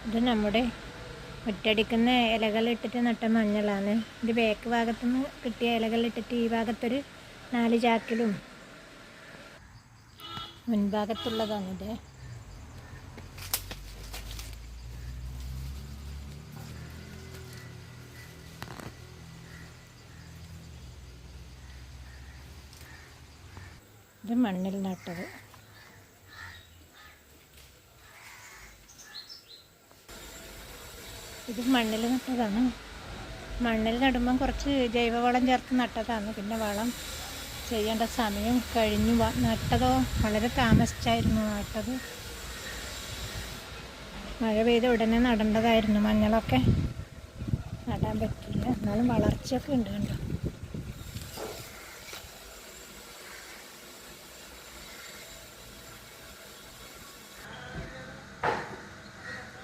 ഇത് നമ്മുടെ മുറ്റടിക്കുന്ന ഇലകളിട്ടിട്ട് നട്ട മഞ്ഞളാണ്. ഇത് ബാക്ക് ഭാഗത്തുനിന്ന് കിട്ടിയ ഇലകളിട്ടിട്ട് ഈ ഭാഗത്തൊരു 4 ചാക്കിലും മുൻഭാഗത്തുള്ളതാണിത്. ഇത് മണ്ണിൽ നട്ടത്. ഇത് മണ്ണിൽ നട്ടതാണ്. മണ്ണിൽ നടുമ്പം കുറച്ച് ജൈവവളം ചേർത്ത് നട്ടതാണ്. പിന്നെ വളം ചെയ്യേണ്ട സമയം കഴിഞ്ഞു. നട്ടതോ വളരെ താമസിച്ചായിരുന്നു നട്ടത്. മഴ പെയ്ത ഉടനെ നടേണ്ടതായിരുന്നു. മഞ്ഞളൊക്കെ നടാൻ പറ്റില്ല. എന്നാലും വളർച്ചയൊക്കെ ഉണ്ട് കണ്ടോ.